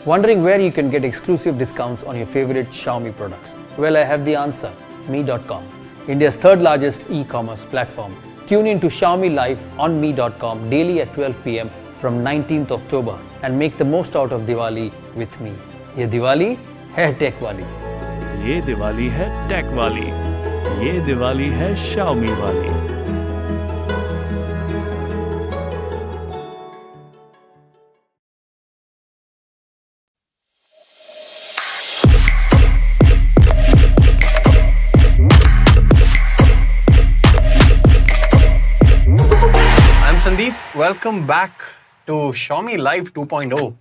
Wondering where you can get exclusive discounts on your favorite Xiaomi products? Well, I have the answer. Mi.com, India's third largest e-commerce platform. Tune in to Xiaomi Live on Mi.com daily at 12 p.m. from 19th October and make the most out of Diwali with me. ये दिवाली है take वाली. ये दिवाली है take वाली. ये दिवाली है Xiaomi वाली. Welcome back to Xiaomi Live 2.0.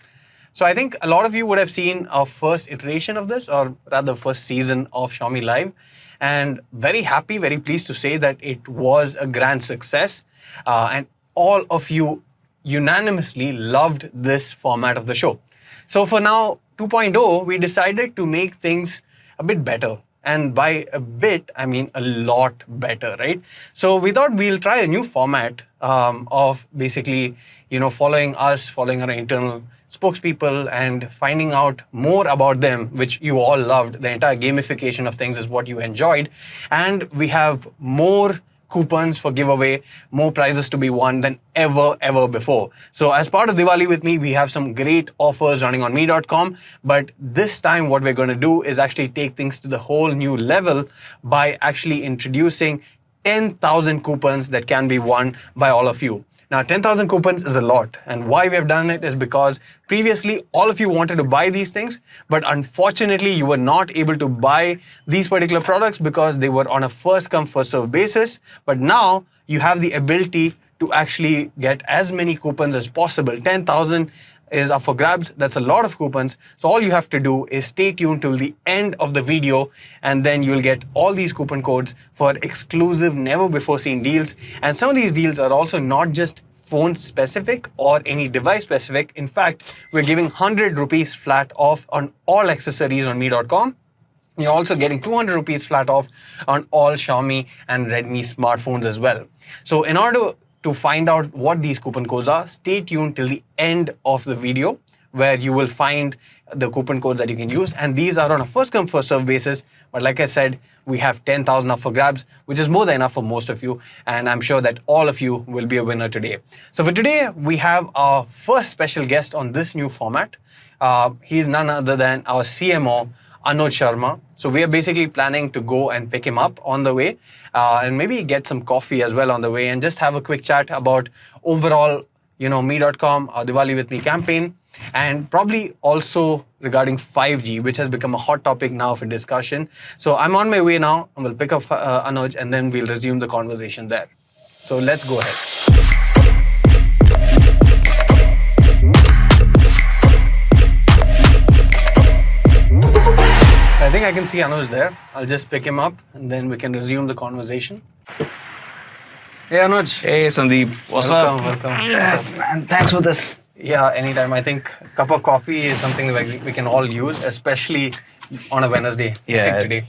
So I think a lot of you would have seen our first iteration of this, or rather first season of Xiaomi Live, and very happy, very pleased to say that it was a grand success, and all of you unanimously loved this format of the show. So for now 2.0, we decided to make things a bit better. And by a bit, I mean a lot better, right? So we thought we'll try a new format of basically, following us, following our internal spokespeople and finding out more about them, which you all loved. The entire gamification of things is what you enjoyed. And we have more coupons for giveaway, more prizes to be won than ever before. So as part of Diwali with me, we have some great offers running on Mi.com. But this time what we're going to do is actually take things to the whole new level by actually introducing 10,000 coupons that can be won by all of you. Now, 10,000 coupons is a lot. And why we have done it is because previously all of you wanted to buy these things, but unfortunately you were not able to buy these particular products because they were on a first come, first serve basis. But now you have the ability to actually get as many coupons as possible. 10,000 is up for grabs. That's a lot of coupons. So all you have to do is stay tuned till the end of the video, and then you'll get all these coupon codes for exclusive, never before seen deals. And some of these deals are also not just phone specific or any device specific. In fact, we're giving 100 rupees flat off on all accessories on Mi.com. You're also getting 200 rupees flat off on all Xiaomi and Redmi smartphones as well. So in order to find out what these coupon codes are, stay tuned till the end of the video where you will find the coupon codes that you can use. And these are on a first come, first serve basis. But like I said, we have 10,000 up for grabs, which is more than enough for most of you. And I'm sure that all of you will be a winner today. So for today, we have our first special guest on this new format. He's none other than our CMO, Anuj Sharma. So we are basically planning to go and pick him up on the way and maybe get some coffee as well on the way and just have a quick chat about overall, Mi.com, our Diwali with Me campaign, and probably also regarding 5G, which has become a hot topic now for discussion. So I'm on my way now. I will pick up Anuj and then we'll resume the conversation there. So let's go ahead. I think I can see Anuj there. I'll just pick him up and then we can resume the conversation. Hey Anuj. Hey Sandeep. What's up? Welcome. Yeah, man, thanks for this. Yeah, anytime. I think a cup of coffee is something that we can all use, especially on a Wednesday. Yeah. Today.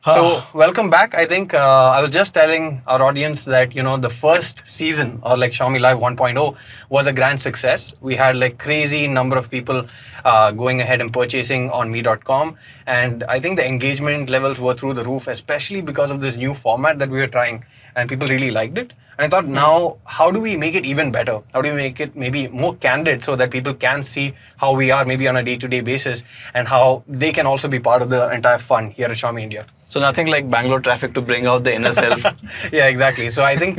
So welcome back. I think I was just telling our audience that, the first season or like Xiaomi Live 1.0 was a grand success. We had like crazy number of people going ahead and purchasing on Mi.com. And I think the engagement levels were through the roof, especially because of this new format that we were trying and people really liked it. And I thought now, how do we make it even better? How do we make it maybe more candid so that people can see how we are maybe on a day-to-day basis and how they can also be part of the entire fun here at Xiaomi India? So nothing like Bangalore traffic to bring out the inner self. Yeah, exactly. So I think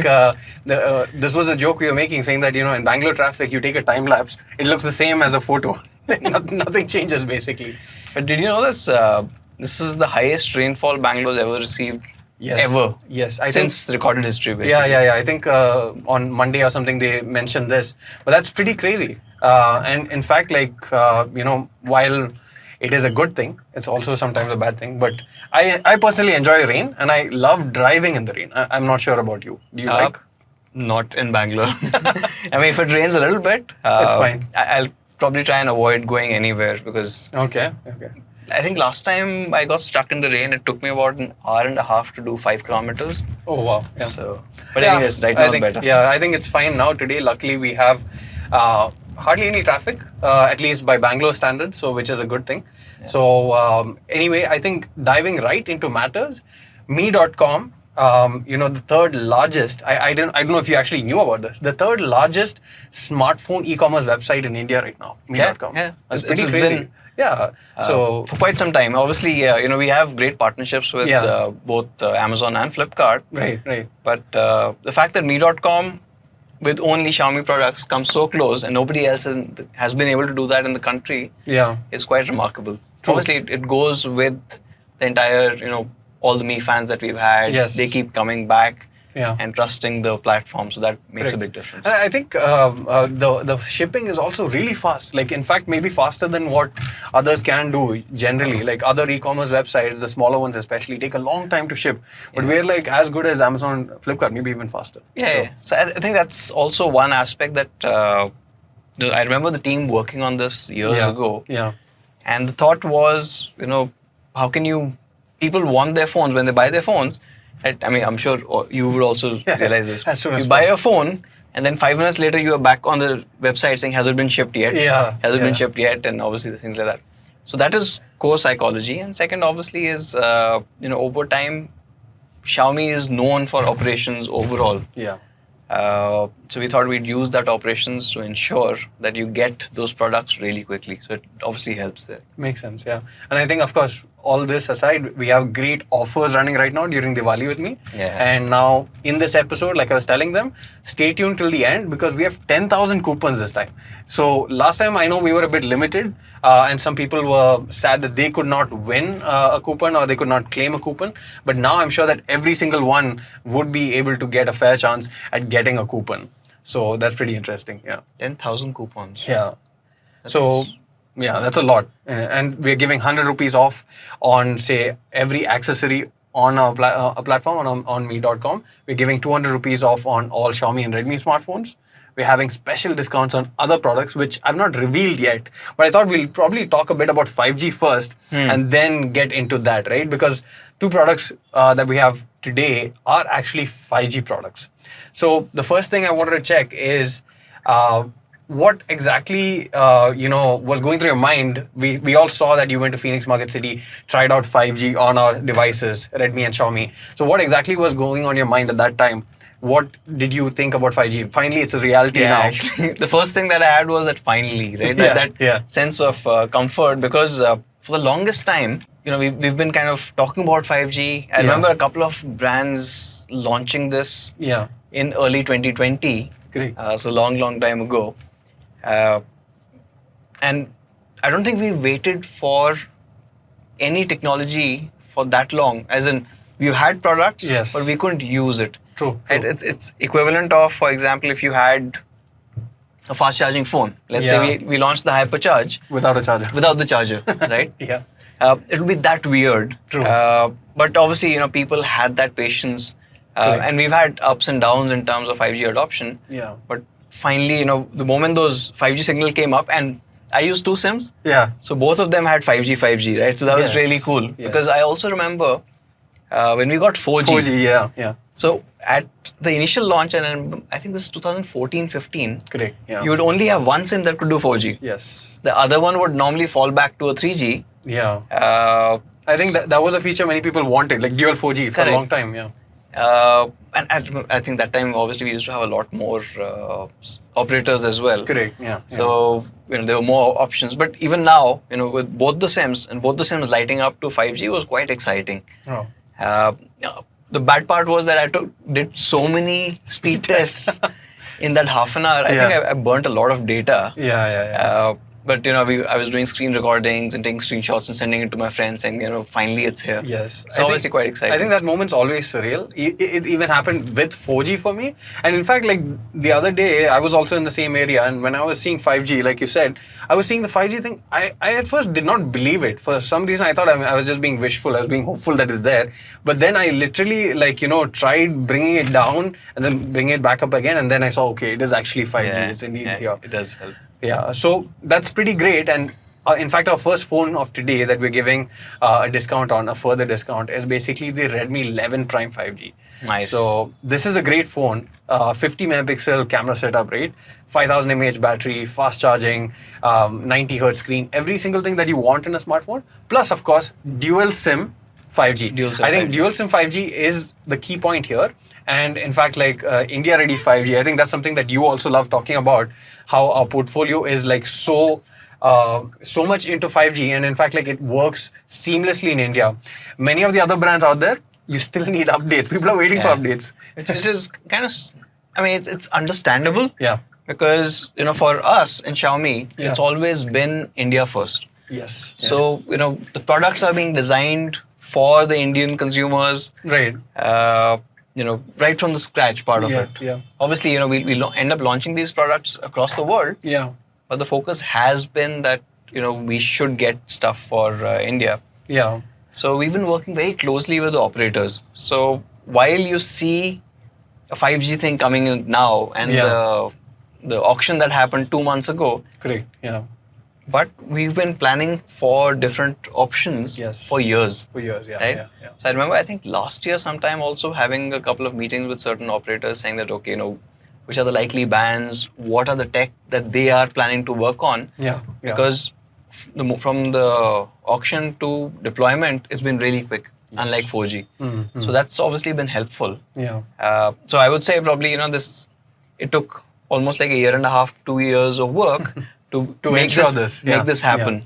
this was a joke we were making, saying that, in Bangalore traffic, you take a time lapse, it looks the same as a photo. Nothing changes basically. But did you know this? This is the highest rainfall Bangalore's ever received. Yes. Ever. Yes. Since recorded history, basically. Yeah. I think on Monday or something they mentioned this, but that's pretty crazy. And in fact, while it is a good thing, it's also sometimes a bad thing. But I personally enjoy rain and I love driving in the rain. I'm not sure about you. Do you like? Not in Bangalore. I mean, if it rains a little bit, it's fine. I'll probably try and avoid going anywhere because. Okay. I think last time I got stuck in the rain, it took me about an hour and a half to do 5 kilometers. Oh, wow. Yeah. So, but anyways, right now it's better. Yeah, I think it's fine now. Today, luckily, we have hardly any traffic, at least by Bangalore standards, so which is a good thing. Yeah. So anyway, I think diving right into matters, me.com, the third largest. I don't know if you actually knew about this. The third largest smartphone e-commerce website in India right now. Me.com. Yeah. That's pretty crazy. Been, yeah. So for quite some time, obviously, we have great partnerships with both Amazon and Flipkart. Right. But the fact that me.com with only Xiaomi products comes so close and nobody else has been able to do that in the country is quite remarkable. True. Obviously, it goes with the entire, all the Me fans that we've had. Yes. They keep coming back Yeah. and trusting the platform. So that makes a big difference. And I think the shipping is also really fast. Like, in fact, maybe faster than what others can do generally. Like other e-commerce websites, the smaller ones especially, take a long time to ship. But we're like as good as Amazon, Flipkart, maybe even faster. So I think that's also one aspect that I remember the team working on this years ago. Yeah. And the thought was, how can people want their phones when they buy their phones. I mean, I'm sure you would also realize this. As soon as you buy possible. a phone, and then 5 minutes later, you are back on the website saying, has it been shipped yet? Has it been shipped yet? And obviously, the things like that. So that is core psychology. And second, obviously, is, over time, Xiaomi is known for operations overall. Yeah. So we thought we'd use that operations to ensure that you get those products really quickly. So it obviously helps there. Makes sense, yeah. And I think, of course, all this aside, we have great offers running right now during Diwali with me. Yeah. And now, in this episode, like I was telling them, stay tuned till the end because we have 10,000 coupons this time. So last time, I know we were a bit limited and some people were sad that they could not win a coupon or they could not claim a coupon. But now I'm sure that every single one would be able to get a fair chance at getting a coupon. So that's pretty interesting, yeah. 10,000 coupons. Yeah. Yeah, that's a lot. And we're giving 100 rupees off on, say, every accessory on our platform, on me.com. We're giving 200 rupees off on all Xiaomi and Redmi smartphones. We're having special discounts on other products, which I've not revealed yet. But I thought we'll probably talk a bit about 5G first and then get into that, right? Because two products that we have today are actually 5G products. So the first thing I wanted to check is what exactly was going through your mind. We all saw that you went to Phoenix Market City, tried out 5G on our devices, Redmi and Xiaomi. So what exactly was going on your mind at that time? What did you think about 5G? Finally, it's a reality now. Actually, the first thing that I had was that finally, right? That sense of comfort because for the longest time, we've been kind of talking about 5G. I remember a couple of brands launching this in early 2020. Great. So long time ago. And I don't think we waited for any technology for that long. As in, we had products, but we couldn't use it. True. Right? It's equivalent of, for example, if you had a fast charging phone. Let's say we launched the Hypercharge. Without a charger. Without the charger, right? Yeah. It would be that weird. True. But obviously, people had that patience. And we've had ups and downs in terms of 5G adoption. Yeah. But finally, the moment those 5G signal came up, and I used two SIMs. Yeah. So both of them had 5G, right? So that was really cool. Yes. Because I also remember when we got 4G. 4G, yeah. So at the initial launch, and I think this is 2014-15, Correct. Yeah. you would only have one SIM that could do 4G. Yes. The other one would normally fall back to a 3G. Yeah. I think that was a feature many people wanted, like dual 4G for a long time. Yeah. And I think that time, obviously, we used to have a lot more operators as well. Correct. Yeah. So there were more options. But even now, with both the SIMs and both the SIMs lighting up to 5G was quite exciting. Oh. The bad part was that I did so many speed tests in that half an hour. I think I burnt a lot of data. Yeah. But I was doing screen recordings and taking screenshots and sending it to my friends, saying, finally it's here. Yes. So obviously quite exciting. I think that moment's always surreal. It even happened with 4G for me. And in fact, like the other day, I was also in the same area. And when I was seeing 5G, like you said, I was seeing the 5G thing. I at first did not believe it. For some reason, I thought I was just being wishful. I was being hopeful that it's there. But then I literally tried bringing it down and then bringing it back up again. And then I saw, okay, it is actually 5G. It's indeed here. It does help. Yeah, so that's pretty great. And In fact, our first phone of today that we're giving a discount on, a further discount, is basically the Redmi 11 Prime 5G. Nice. So this is a great phone. 50 megapixel camera setup, right? 5000 mAh battery, fast charging, 90 Hz screen, every single thing that you want in a smartphone. Plus, of course, dual SIM 5G. I think dual SIM 5G is the key point here. And in fact, like India ready 5G, I think that's something that you also love talking about, how our portfolio is like so much into 5G. And in fact, like it works seamlessly in India. Many of the other brands out there, you still need updates. People are waiting for updates. Which is kind of, I mean, it's understandable. Yeah. Because, for us in Xiaomi, it's always been India first. Yes. So, the products are being designed for the Indian consumers. Right. Right from the scratch part of it. Yeah. Obviously, we'll end up launching these products across the world. Yeah. But the focus has been that, we should get stuff for India. Yeah. So we've been working very closely with the operators. So while you see a 5G thing coming in now and the auction that happened 2 months ago. Correct. Yeah. But we've been planning for different options for years. For years, yeah. Right? Yeah. So I remember, I think last year sometime also having a couple of meetings with certain operators saying that, okay, which are the likely bands, what are the tech that they are planning to work on. Yeah. Because from the auction to deployment, it's been really quick, unlike 4G. Mm-hmm. So that's obviously been helpful. Yeah. So I would say probably, it took almost like 1.5 years, 2 years of work to make this happen. Yeah.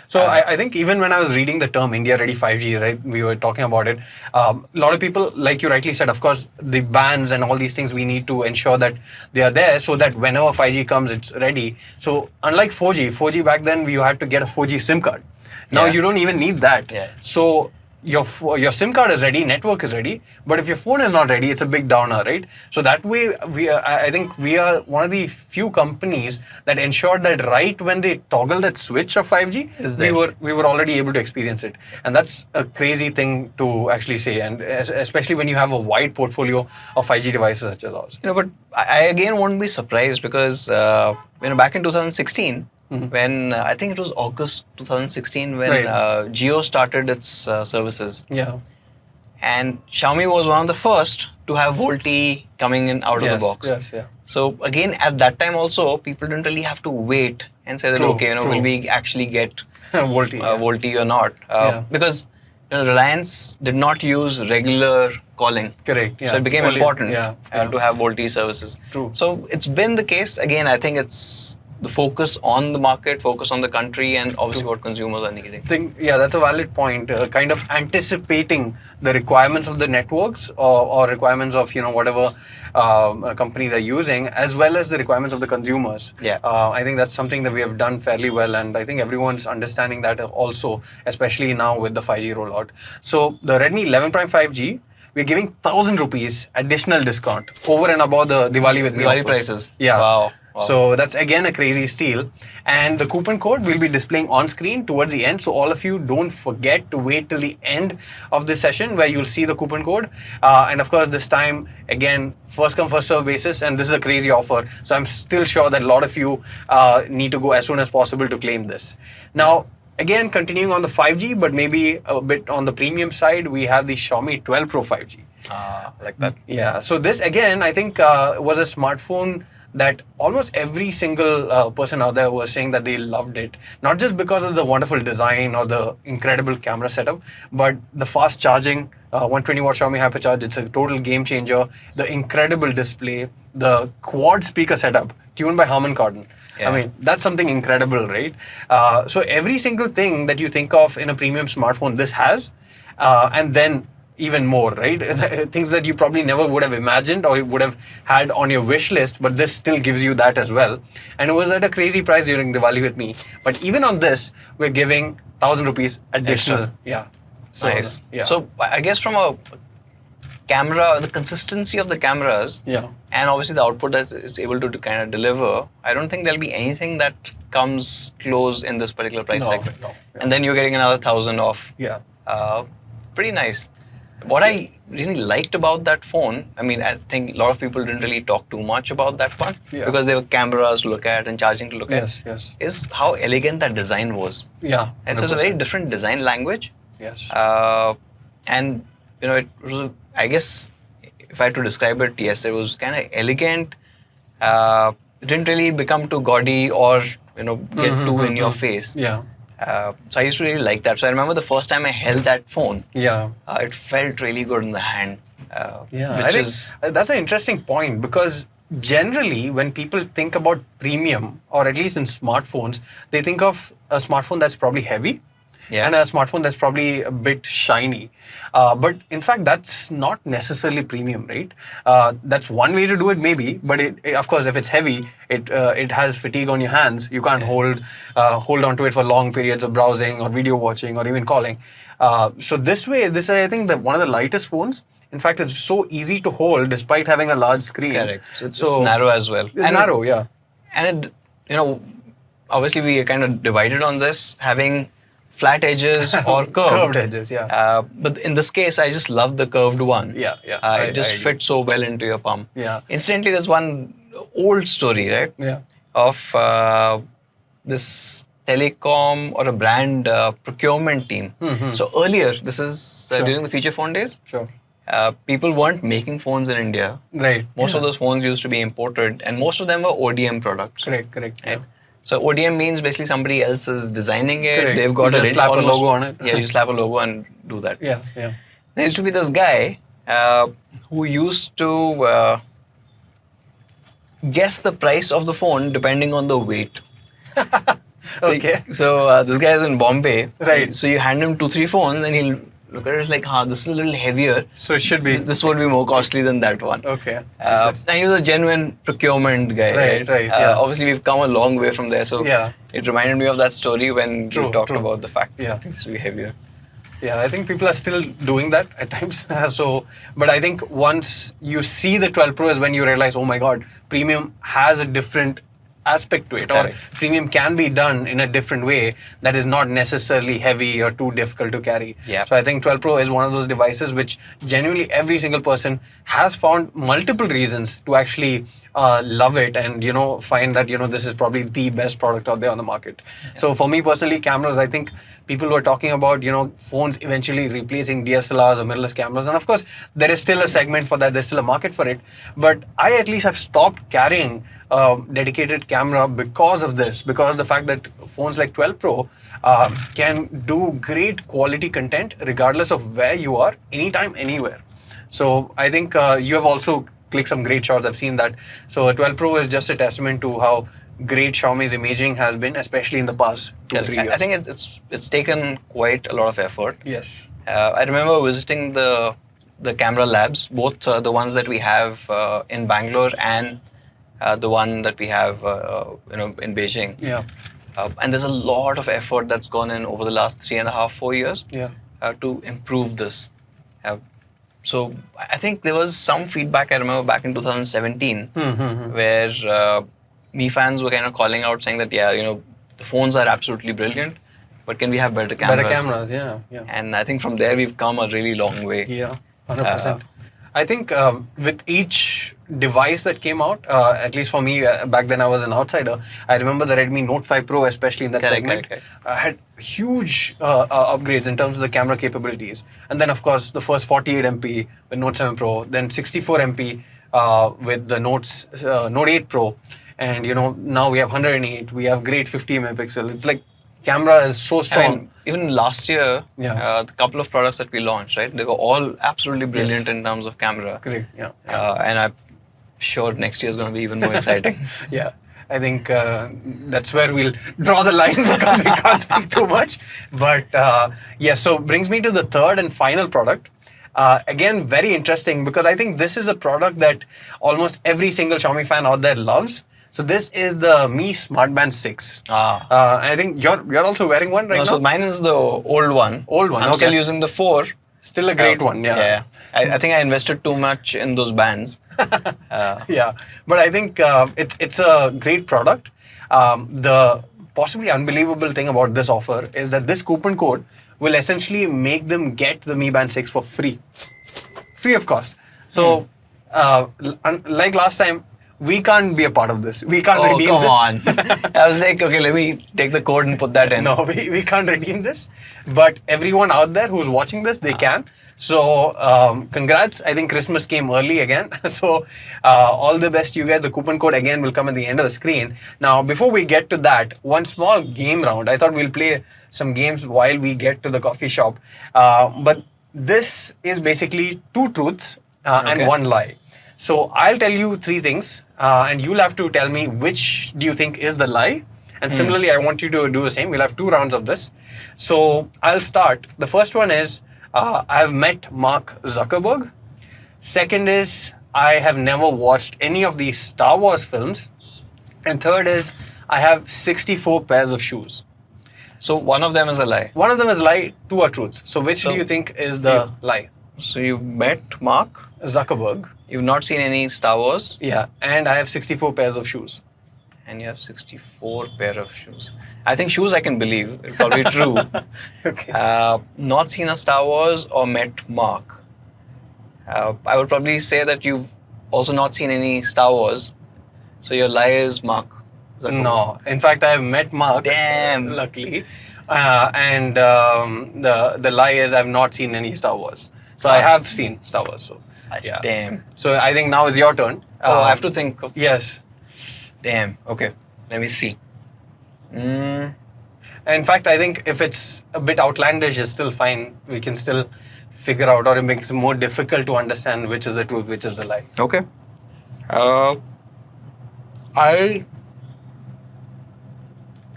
So I think even when I was reading the term India Ready 5G, right, we were talking about it. A lot of people, like you rightly said, of course, the bands and all these things, we need to ensure that they are there so that whenever 5G comes, it's ready. So unlike 4G back then, you had to get a 4G SIM card. Now you don't even need that. Yeah. So your SIM card is ready, network is ready, but if your phone is not ready, it's a big downer, right? So that way, I think we are one of the few companies that ensured that right when they toggle that switch of 5G, we were already able to experience it, and that's a crazy thing to actually say, and especially when you have a wide portfolio of 5G devices such as ours. But I again won't be surprised because back in 2016. Mm-hmm. When I think it was August 2016 when Jio started its services. Yeah. And Xiaomi was one of the first to have VoLTE coming in out of the box. Yes, yeah. So again, at that time also, people didn't really have to wait and say that, will we actually get VoLTE or not? Because Reliance did not use regular calling. Correct. Yeah. So it became important to have VoLTE services. True. So it's been the case. Again, I think it's the focus on the market, focus on the country, and obviously what consumers are needing. That's a valid point. Kind of anticipating the requirements of the networks or requirements of whatever company they're using, as well as the requirements of the consumers. Yeah. I think that's something that we have done fairly well, and I think everyone's understanding that also, especially now with the 5G rollout. So the Redmi 11 Prime 5G, we're giving 1,000 rupees additional discount over and above the Diwali with Me Diwali offers. prices. Yeah. Wow. So that's again a crazy steal. And the coupon code will be displaying on screen towards the end. So all of you don't forget to wait till the end of this session where you'll see the coupon code. And of course, this time, again, first come, first serve basis. And this is a crazy offer. So I'm still sure that a lot of you need to go as soon as possible to claim this. Now, again, continuing on the 5G, but maybe a bit on the premium side, we have the Xiaomi 12 Pro 5G. Like that. Yeah. So this, again, I think was a smartphone that almost every single person out there was saying that they loved it. Not just because of the wonderful design or the incredible camera setup, but the fast charging, 120 watt Xiaomi Hypercharge, it's a total game changer. The incredible display, the quad speaker setup, tuned by Harman Kardon. Yeah. I mean, that's something incredible, right? So every single thing that you think of in a premium smartphone, this has, and then even more, right? Things that you probably never would have imagined or would have had on your wish list, but this still gives you that as well. And it was at a crazy price during Diwali with Me. But even on this, we're giving 1,000 rupees additional. Extra. Yeah. So, nice. Yeah. So I guess from a camera, the consistency of the cameras, and obviously the output that it's able to kind of deliver, I don't think there'll be anything that comes close in this particular price segment. No. And then you're getting another 1,000 off. Yeah. Pretty nice. What I really liked about that phone, I mean, I think a lot of people didn't really talk too much about that one because there were cameras to look at and charging to look at. Yes. Is how elegant that design was. Yeah. And so it's a very different design language. Yes. And it was, I guess, if I had to describe it, yes, it was kind of elegant. It didn't really become too gaudy or get too in your face. Yeah. So I used to really like that. So I remember the first time I held that phone. Yeah. It felt really good in the hand. I think that's an interesting point because generally when people think about premium, or at least in smartphones, they think of a smartphone that's probably heavy. And a smartphone that's probably a bit shiny. But in fact, that's not necessarily premium, right? That's one way to do it maybe, but of course, if it's heavy, it has fatigue on your hands. You can't hold on to it for long periods of browsing or video watching or even calling. So this is, I think, one of the lightest phones. In fact, it's so easy to hold despite having a large screen. Correct. So it's narrow as well. It's narrow, yeah. And obviously we are kind of divided on this, having flat edges or curved edges, yeah. But in this case, I just love the curved one. Yeah. It just fits so well into your palm. Yeah. Incidentally, there's one old story, right? Yeah. Of this telecom or a brand procurement team. So earlier, this is during the feature phone days. Sure. People weren't making phones in India. Right. Most of those phones used to be imported, and most of them were ODM products. Correct. Right? Yeah. So ODM means basically somebody else is designing it. Correct. They've got you just slap a logo on it. Yeah, you slap a logo and do that. Yeah. There used to be this guy who used to guess the price of the phone depending on the weight. Okay. So this guy is in Bombay. Right. So you hand him 2-3 phones and he'll look at it like, this is a little heavier. So it should be. This would be more costly than that one. Okay. And he was a genuine procurement guy. Right. Yeah. Obviously, we've come a long way from there. So it reminded me of that story when we talked about the fact that it needs to be heavier. Yeah, I think people are still doing that at times. But I think once you see the 12 Pro is when you realize, oh my God, premium has a different aspect to it, or premium can be done in a different way that is not necessarily heavy or too difficult to carry. So I think 12 Pro is one of those devices which genuinely every single person has found multiple reasons to actually love it and find that this is probably the best product out there on the market. So for me personally, cameras, I think people were talking about phones eventually replacing DSLRs or mirrorless cameras, and of course there is still a segment for that, there's still a market for it, but I at least have stopped carrying dedicated camera because of this, because of the fact that phones like 12 Pro can do great quality content regardless of where you are, anytime, anywhere. So I think you have also clicked some great shots, I've seen that. So 12 Pro is just a testament to how great Xiaomi's imaging has been, especially in the past 2-3 years. I think it's taken quite a lot of effort. Yes. I remember visiting the camera labs, both the ones that we have in Bangalore and the one that we have, in Beijing. Yeah. And there's a lot of effort that's gone in over the last 3.5-4 years to improve this. So I think there was some feedback, I remember back in 2017, where Mi fans were kind of calling out saying that, the phones are absolutely brilliant, but can we have better cameras? Better cameras, yeah. And I think from there we've come a really long way. Yeah, 100%. I think with each device that came out, at least for me, back then I was an outsider. I remember the Redmi Note 5 Pro, especially in that segment, had huge upgrades in terms of the camera capabilities. And then, of course, the first 48 MP with Note 7 Pro, then 64 MP with the Note 8 Pro. And, now we have 108, we have great 50 megapixel. It's like camera is so strong. I mean, even last year, the couple of products that we launched, right? They were all absolutely brilliant in terms of camera. Correct. And I'm sure next year is going to be even more exciting. Yeah. I think that's where we'll draw the line because we can't speak too much. But so brings me to the third and final product. Again, very interesting because I think this is a product that almost every single Xiaomi fan out there loves. So this is the Mi Smartband 6. I think you're also wearing one right now? So mine is the old one. I'm still using the 4. Still a great one, yeah. I think I invested too much in those bands. But I think it's a great product. The possibly unbelievable thing about this offer is that this coupon code will essentially make them get the Mi Band 6 for free. Free of cost. So, like last time, we can't be a part of this. We can't redeem come this. on. I was like, okay, let me take the code and put that in. No, we can't redeem this. But everyone out there who's watching this, they can. So, congrats. I think Christmas came early again. So, all the best to you guys. The coupon code again will come at the end of the screen. Now, before we get to that, one small game round. I thought we'll play some games while we get to the coffee shop. But this is basically 2 truths and 1 lie. So, I'll tell you 3 things. And you'll have to tell me which do you think is the lie. And similarly, I want you to do the same. We'll have 2 rounds of this. So I'll start. The first one is I've met Mark Zuckerberg. Second is I have never watched any of the Star Wars films. And third is I have 64 pairs of shoes. So one of them is a lie. One of them is lie, 2 are truths. So which do you think is the lie? So you've met Mark Zuckerberg. You've not seen any Star Wars. Yeah, and I have 64 pairs of shoes. And you have 64 pair of shoes. I think shoes I can believe. It's probably true. Okay. Not seen a Star Wars or met Mark. I would probably say that you've also not seen any Star Wars. So your lie is Mark Zuckerberg. No, in fact, I have met Mark. Damn. Luckily. And the lie is I've not seen any Star Wars. So I have seen Star Wars. So. Yeah. Damn. So I think now is your turn. I have to think of... Yes. Damn. Okay. Let me see. In fact, I think if it's a bit outlandish, it's still fine. We can still figure out, or it makes it more difficult to understand which is the truth, which is the lie. Okay. I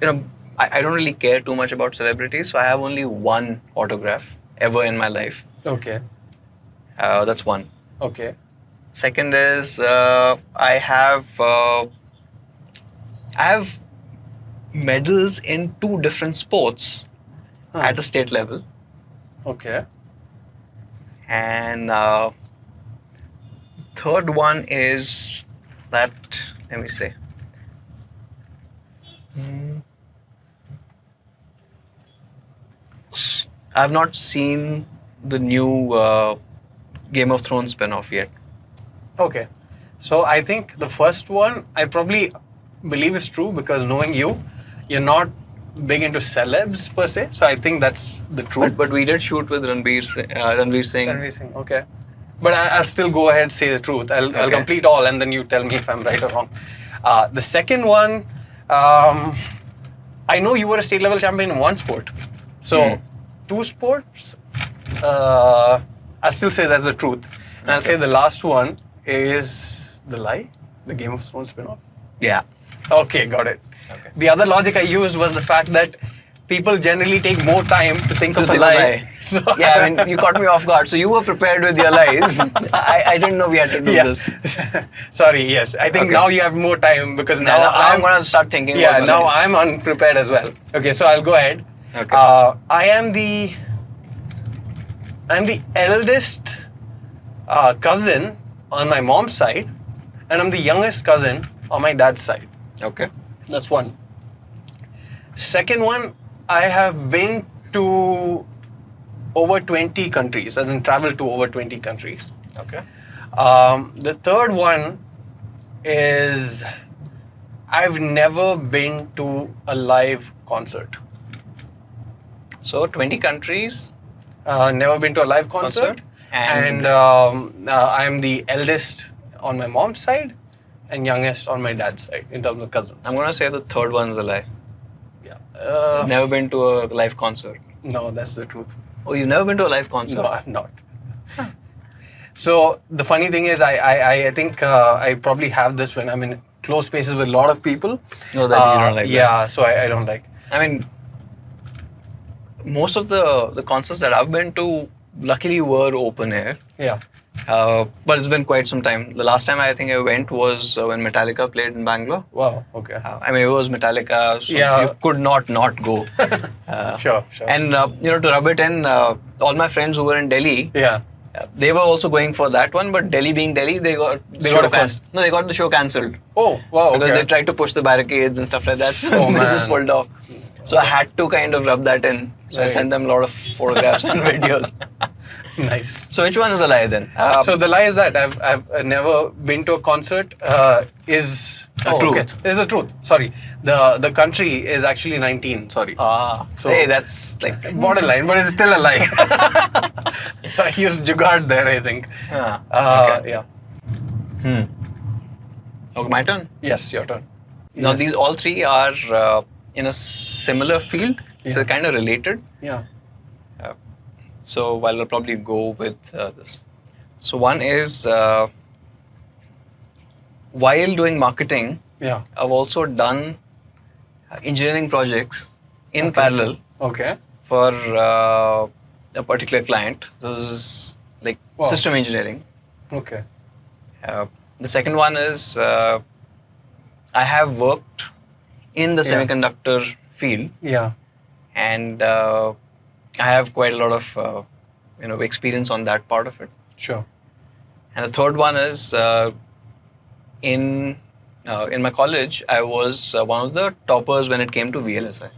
don't really care too much about celebrities, so I have only 1 autograph ever in my life. Okay. That's 1. Okay. Second is I have medals in 2 different sports at the state level. Okay. And third one is that, let me say. I've not seen the new Game of Thrones spin-off yet. Okay. So I think the first one I probably believe is true because knowing you, you're not big into celebs per se. So I think that's the truth. But we did shoot with Ranveer Singh. Ranveer Singh, okay. But I'll still go ahead and say the truth. I'll complete all and then you tell me if I'm right or wrong. The second one, I know you were a state level champion in 1 sport. So 2 sports, I'll still say that's the truth. And I'll say the last one is the lie, the Game of Thrones spin-off. Yeah. Okay, got it. Okay. The other logic I used was the fact that people generally take more time to think of a lie. So yeah, I mean, you caught me off guard. So you were prepared with your lies. I didn't know we had to do this. Sorry, yes. I think now you have more time because now I'm going to start thinking about now I'm unprepared as well. Okay, so I'll go ahead. Okay. I am the eldest cousin on my mom's side, and I'm the youngest cousin on my dad's side. Okay. That's 1. Second one, I have been to over 20 countries, as in traveled to over 20 countries. Okay. The third one is I've never been to a live concert. So 20 countries. Never been to a live concert. And I'm the eldest on my mom's side and youngest on my dad's side in terms of cousins. I'm going to say the third one's a lie. Yeah. Never been to a live concert. No, that's the truth. Oh, you've never been to a live concert? No, I'm not. So the funny thing is, I think I probably have this when I'm in close spaces with a lot of people. No, that you don't like that. Yeah, so I don't like. I mean, most of the concerts that I've been to, luckily were open air. Yeah. But it's been quite some time. The last time I think I went was when Metallica played in Bangalore. Wow, okay. I mean, it was Metallica, so you could not go. Sure. And, to rub it in, all my friends who were in Delhi, they were also going for that one, but Delhi being Delhi, they got the show cancelled. Oh, wow, because they tried to push the barricades and stuff like that, so they just pulled off. So I had to kind of rub that in. So I sent them a lot of photographs and videos. Nice. So which one is a lie then? So the lie is that I've never been to a concert. Is A truth. Okay. Is the truth. Sorry. The country is actually 19. Sorry. So hey, that's like Borderline, but it's still a lie. So I used jugaad there, I think. Okay. Yeah. Okay, my turn. Yes, your turn. Now Yes. these all three are in a similar field, so Yeah. they're kind of related. Yeah. So I'll probably go with this. So one is while doing marketing, Yeah. I've also done engineering projects in Okay. parallel Okay. for a particular client. This is like Wow. system engineering. Okay. The second one is I have worked in the Yeah. semiconductor field, Yeah. and I have quite a lot of experience on that part of it. Sure. And the third one is in my college, I was one of the toppers when it came to VLSI.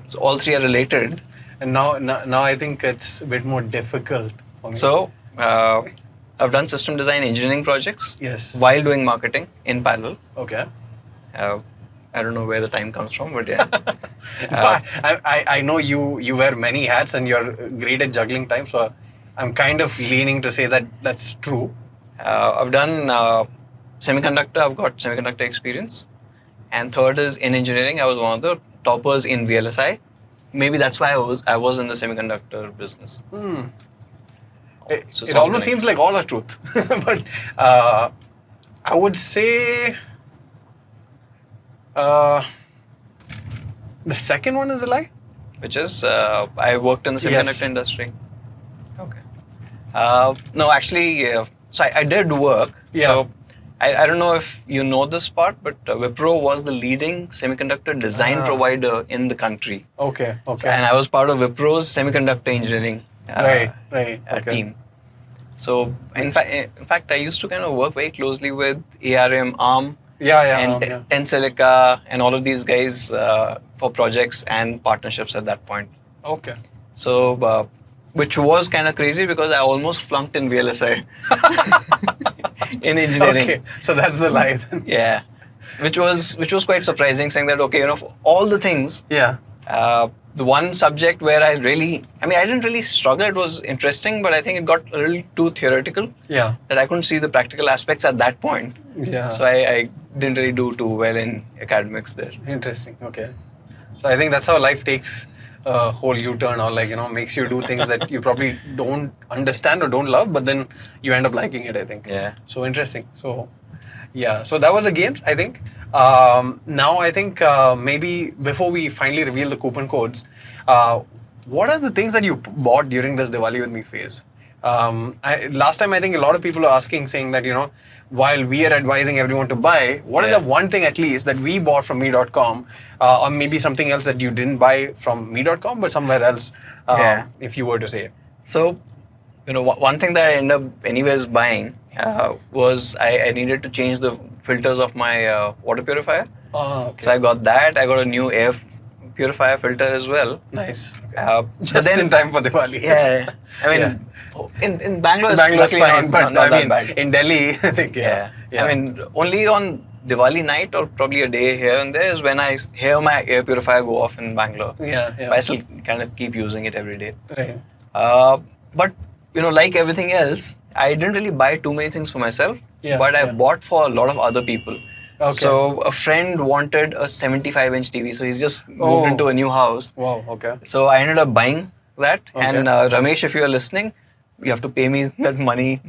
So all three are related. And now I think it's a bit more difficult for me. So I've done system design engineering projects Yes. while doing marketing in parallel. Okay. I don't know where the time comes from, but yeah. I know you wear many hats and you're great at juggling time, so I'm kind of leaning to say that that's true. I've done semiconductor. I've got semiconductor experience, and third is in engineering. I was one of the toppers in VLSI. Maybe that's why I was in the semiconductor business. It some almost connection. seems like all are truth, but I would say the second one is a lie. Which is I worked in the semiconductor Yes. industry. Okay. No, actually, so I did work. Yeah. So I don't know if you know this part, but Wipro was the leading semiconductor design provider in the country. Okay. Okay. And I was part of Wipro's semiconductor engineering Right. Okay. team. So in fact, I used to kind of work very closely with ARM, ARM, and Yeah. Tensilica, and all of these guys for projects and partnerships at that point. Okay. So, which was kind of crazy because I almost flunked in VLSI in engineering. Okay. So that's the lie then. Yeah, which was quite surprising, saying that okay, for all the things, Yeah. the one subject where I didn't really struggle. It was interesting, but I think it got a little too theoretical. Yeah. That I couldn't see the practical aspects at that point. Yeah. So I didn't really do too well in academics there. Interesting. Okay. So I think that's how life takes a whole U-turn, or makes you do things that you probably don't understand or don't love, but then you end up liking it, I think. Yeah. So interesting. So yeah. So that was the games, I think. Now I think maybe before we finally reveal the coupon codes, what are the things that you bought during this Diwali with me phase? Last time I think a lot of people are asking, saying that while we are advising everyone to buy, what is the one thing at least that we bought from me.com, or maybe something else that you didn't buy from me.com but somewhere else, if you were to say? So, one thing that I ended up anyways buying was I needed to change the filters of my water purifier. Oh, okay. So I got that. I got a new air purifier filter as well. Nice. Just in time for Diwali. Yeah. I mean, in Bangalore, Bangalore's luckily fine, but not I that mean, bad. in Delhi, I think, Yeah. I mean, only on Diwali night or probably a day here and there is when I hear my air purifier go off in Bangalore. Yeah. But I still kind of keep using it every day. Right. But, like everything else, I didn't really buy too many things for myself, but I bought for a lot of other people. Okay. So a friend wanted a 75-inch TV, so he's just moved into a new house. Wow, okay. So I ended up buying that. Okay. And Ramesh, if you are listening, you have to pay me that money.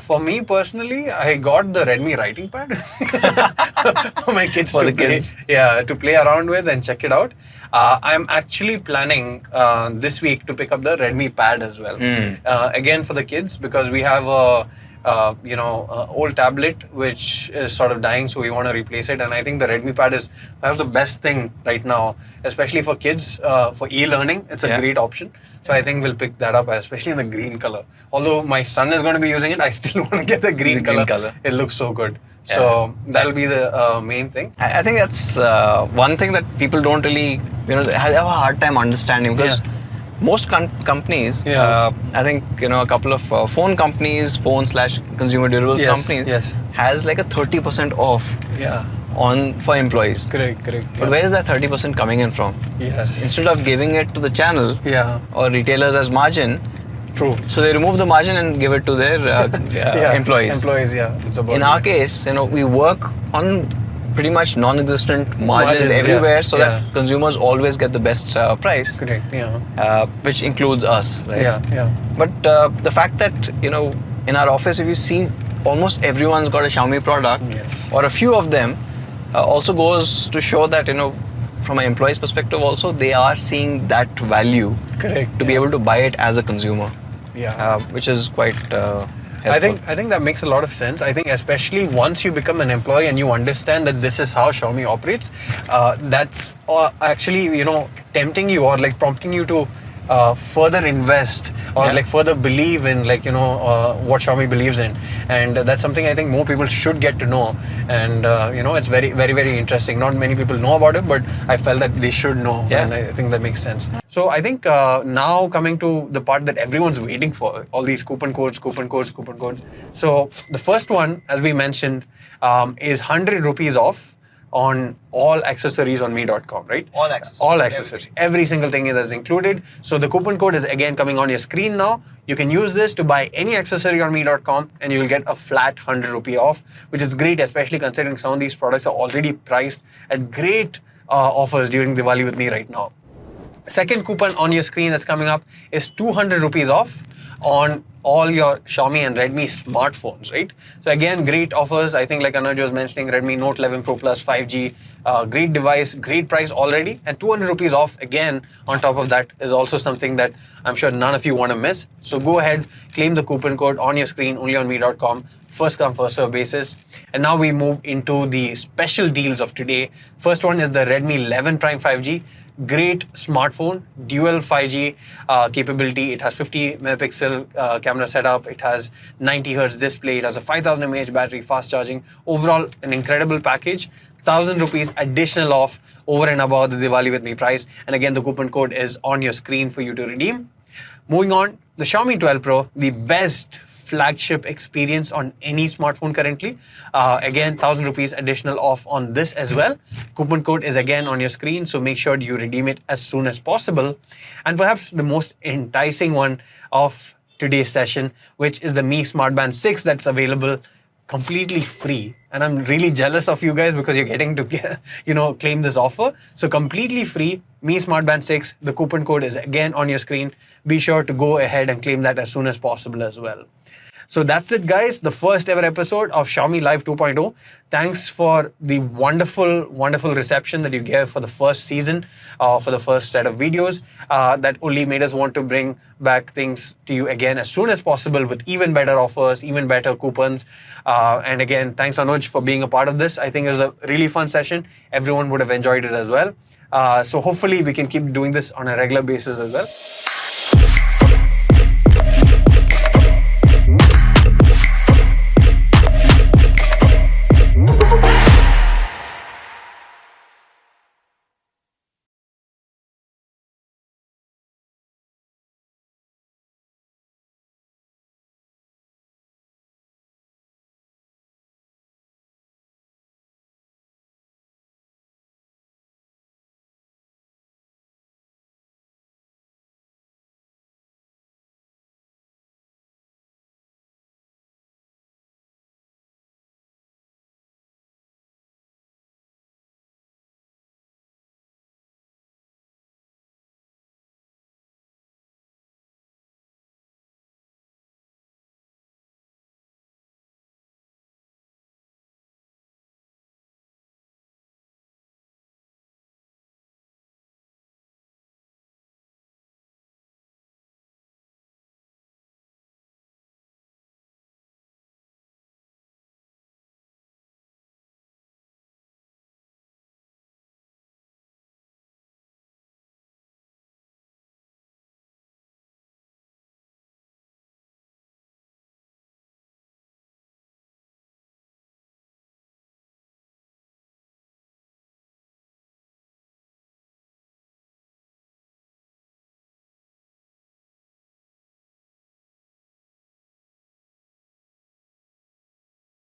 For me personally, I got the Redmi writing pad for my kids For to the play. kids. Yeah, to play around with and check it out. I'm actually planning this week to pick up the Redmi Pad as well. Again for the kids, because we have a old tablet which is sort of dying, so we want to replace it. And I think the Redmi Pad is perhaps the best thing right now, especially for kids, for e-learning. It's a great option. So I think we'll pick that up, especially in the green color. Although my son is going to be using it, I still want to get the green color. It looks so good. Yeah. So that'll be the main thing. I think that's one thing that people don't really have a hard time understanding because most companies, I think a couple of phone companies, phone/consumer durables companies, has like a 30% off for employees. Correct. But where is that 30% coming in from? Instead of giving it to the channel or retailers as margin. True. So they remove the margin and give it to their employees. In our case, we work on pretty much non-existent margins everywhere, so that consumers always get the best price. Correct. Which includes us, right? But the fact that in our office, if you see, almost everyone's got a Xiaomi product, or a few of them, also goes to show that from an employee's perspective, also they are seeing that value. Correct. To be able to buy it as a consumer. Which is quite helpful. I think that makes a lot of sense. I think especially once you become an employee and you understand that this is how Xiaomi operates, that's actually tempting you or like prompting you to further invest or like further believe in what Xiaomi believes in, and that's something I think more people should get to know. And it's very, very, very interesting. Not many people know about it, but I felt that they should know, and I think that makes sense. So I think now coming to the part that everyone's waiting for, all these coupon codes. So the first one, as we mentioned, is 100 rupees off on all accessories on me.com, right? All accessories. All accessories. Every single thing is included. So the coupon code is again coming on your screen now. You can use this to buy any accessory on me.com and you'll get a flat 100 rupee off, which is great, especially considering some of these products are already priced at great offers during Diwali with me right now. Second coupon on your screen that's coming up is 200 rupees off on all your Xiaomi and Redmi smartphones, right? So again, great offers. I think like Anuj was mentioning, Redmi Note 11 Pro Plus 5G, great device, great price already, and 200 rupees off again on top of that is also something that I'm sure none of you want to miss. So go ahead, claim the coupon code on your screen, only on me.com, first come, first serve basis. And now we move into the special deals of today. First one is the Redmi 11 Prime 5G. Great smartphone, dual 5G capability. It has 50 megapixel camera setup. It has 90 Hz display. It has a 5000 mAh battery, fast charging. Overall, an incredible package. 1,000 rupees additional off over and above the Diwali with me price. And again, the coupon code is on your screen for you to redeem. Moving on, the Xiaomi 12 Pro, the best flagship experience on any smartphone currently. Again, 1,000 rupees additional off on this as well. Coupon code is again on your screen, so make sure you redeem it as soon as possible. And perhaps the most enticing one of today's session, which is the Mi Smartband 6 that's available completely free. And I'm really jealous of you guys because you're getting to claim this offer. So completely free, Mi Smartband 6. The coupon code is again on your screen. Be sure to go ahead and claim that as soon as possible as well. So that's it, guys. The first ever episode of Xiaomi Live 2.0. Thanks for the wonderful, wonderful reception that you gave for the first season, for the first set of videos. That only made us want to bring back things to you again as soon as possible with even better offers, even better coupons. And again, thanks Anuj for being a part of this. I think it was a really fun session. Everyone would have enjoyed it as well. So hopefully we can keep doing this on a regular basis as well.